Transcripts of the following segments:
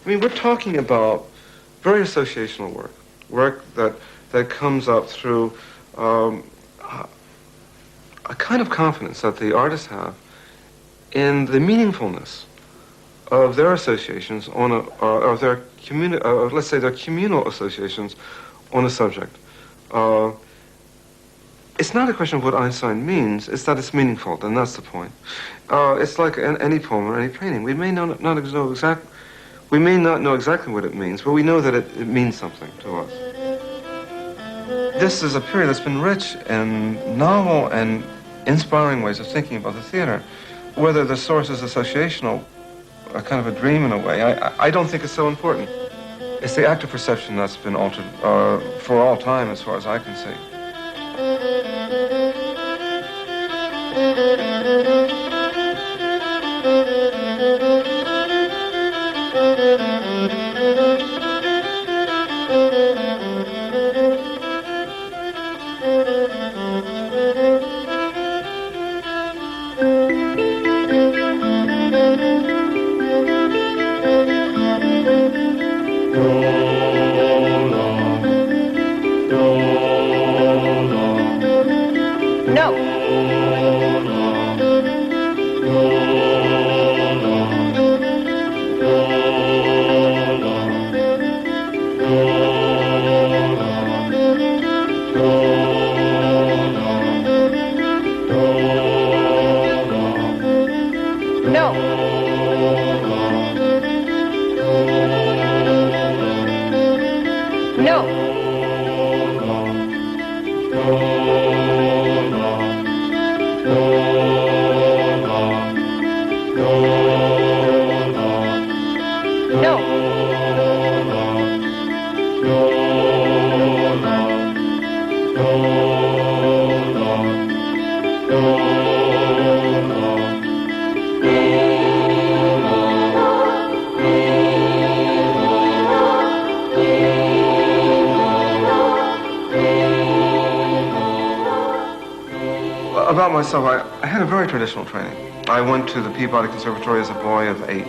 I mean, we're talking about very associational work that comes up through a kind of confidence that the artists have in the meaningfulness of their associations on of their let's say their communal associations on a subject. It's not a question of what Einstein means, it's that it's meaningful, and that's the point. It's like any poem or any painting. We may not know exactly what it means, but we know that it means something to us. This is a period that's been rich in novel and inspiring ways of thinking about the theater. Whether the source is associational, a kind of a dream in a way, I don't think it's so important. It's the act of perception that's been altered for all time, as far as I can see. About myself, I had a very traditional training. I went to the Peabody Conservatory as a boy of 8.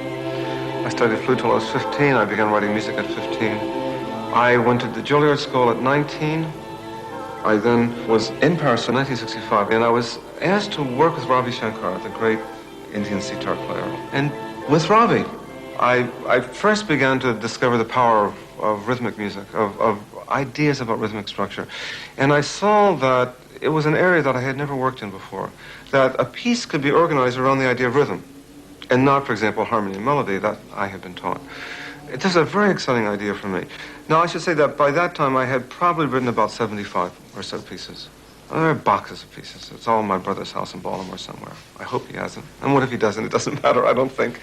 I studied flute till I was 15. I began writing music at 15. I went to the Juilliard School at 19. I then was in Paris in 1965, and I was asked to work with Ravi Shankar, the great Indian sitar player. And with Ravi, I first began to discover the power of rhythmic music, of ideas about rhythmic structure. And I saw that it was an area that I had never worked in before, that a piece could be organized around the idea of rhythm, and not, for example, harmony and melody that I had been taught. It is a very exciting idea for me. Now, I should say that by that time, I had probably written about 75 or so pieces. There are boxes of pieces. It's all in my brother's house in Baltimore somewhere. I hope he hasn't. And what if he doesn't? It doesn't matter, I don't think.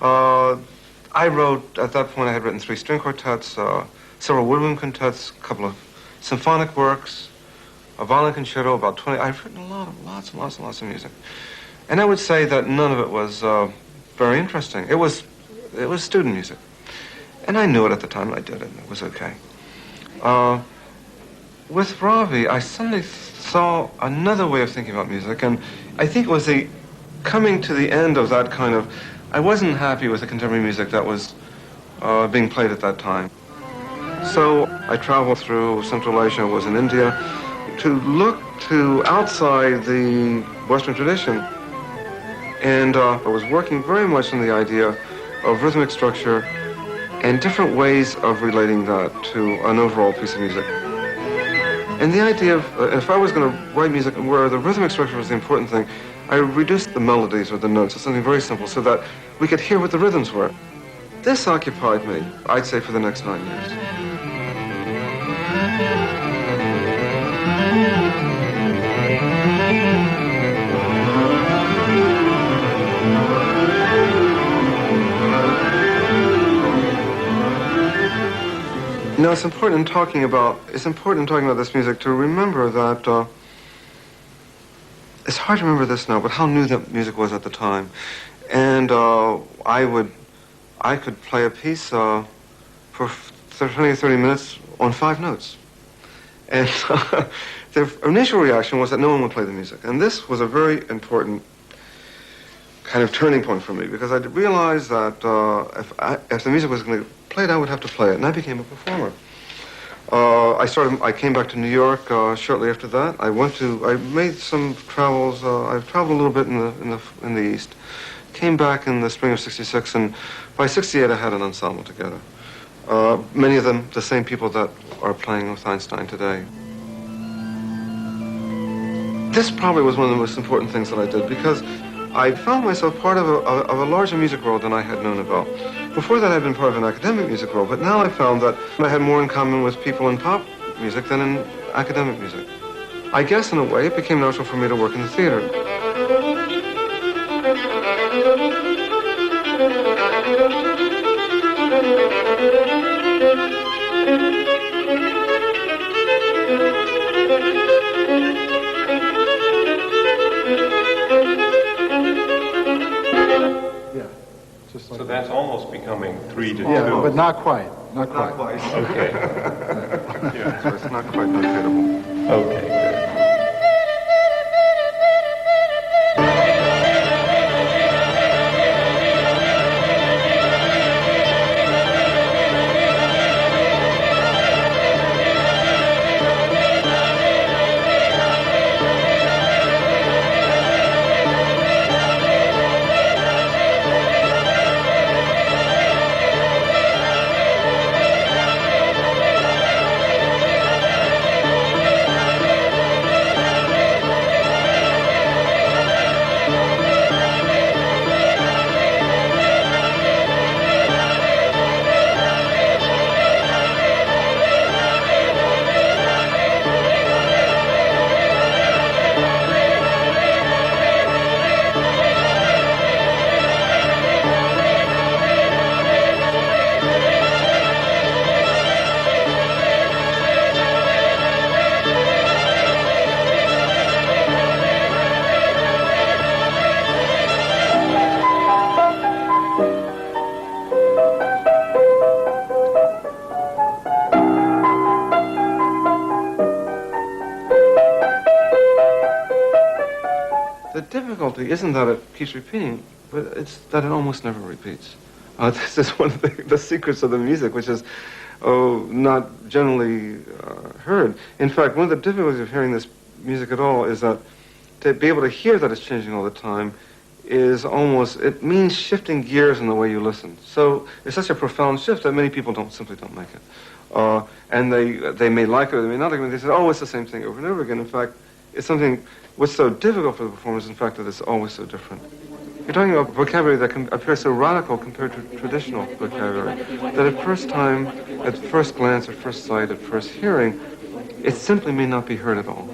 I wrote, at that point, I had written 3 string quartets, several woodwind quintets, a couple of symphonic works, a violin concerto, about 20. I've written lots and lots of music. And I would say that none of it was very interesting. It was student music. And I knew it at the time, and I did it, and it was okay. With Ravi, I suddenly saw another way of thinking about music, and I think it was the coming to the end of that kind of... I wasn't happy with the contemporary music that was being played at that time. So I traveled through Central Asia, I was in India, to look to outside the Western tradition. And I was working very much on the idea of rhythmic structure and different ways of relating that to an overall piece of music. And the idea of, if I was going to write music where the rhythmic structure was the important thing, I reduced the melodies or the notes to something very simple so that we could hear what the rhythms were. This occupied me, I'd say, for the next 9 years. Now, it's important in talking about this music to remember that it's hard to remember this now, but how new that music was at the time. And I could play a piece for 20 or 30 minutes on 5 notes. And the initial reaction was that no one would play the music. And this was a very important kind of turning point for me, because I realized that if the music was going to be played, I would have to play it, and I became a performer. I came back to New York shortly after that. I made some travels. I traveled a little bit in the East. Came back in the spring of '66, and by '68 I had an ensemble together. Many of them the same people that are playing with Einstein today. This probably was one of the most important things that I did, because I found myself part of a larger music world than I had known about. Before that, I'd been part of an academic music world, but now I found that I had more in common with people in pop music than in academic music. I guess, in a way, it became natural for me to work in the theater. So that's almost becoming 3 to 2. Yeah, but not quite. Not Not quite. quite. Okay. Yeah, so it's not quite unfitable. Okay, good. The difficulty isn't that it keeps repeating, but it's that it almost never repeats. This is one of the secrets of the music, which is not generally heard. In fact, one of the difficulties of hearing this music at all is that to be able to hear that it's changing all the time is it means shifting gears in the way you listen. So it's such a profound shift that many people simply don't make it. And they may like it or they may not like it. They say, oh, it's the same thing over and over again. In fact, it's something, what's so difficult for the performers, in fact, that it's always so different. You're talking about vocabulary that can appear so radical compared to traditional vocabulary that at first time, at first glance, at first sight, at first hearing, it simply may not be heard at all.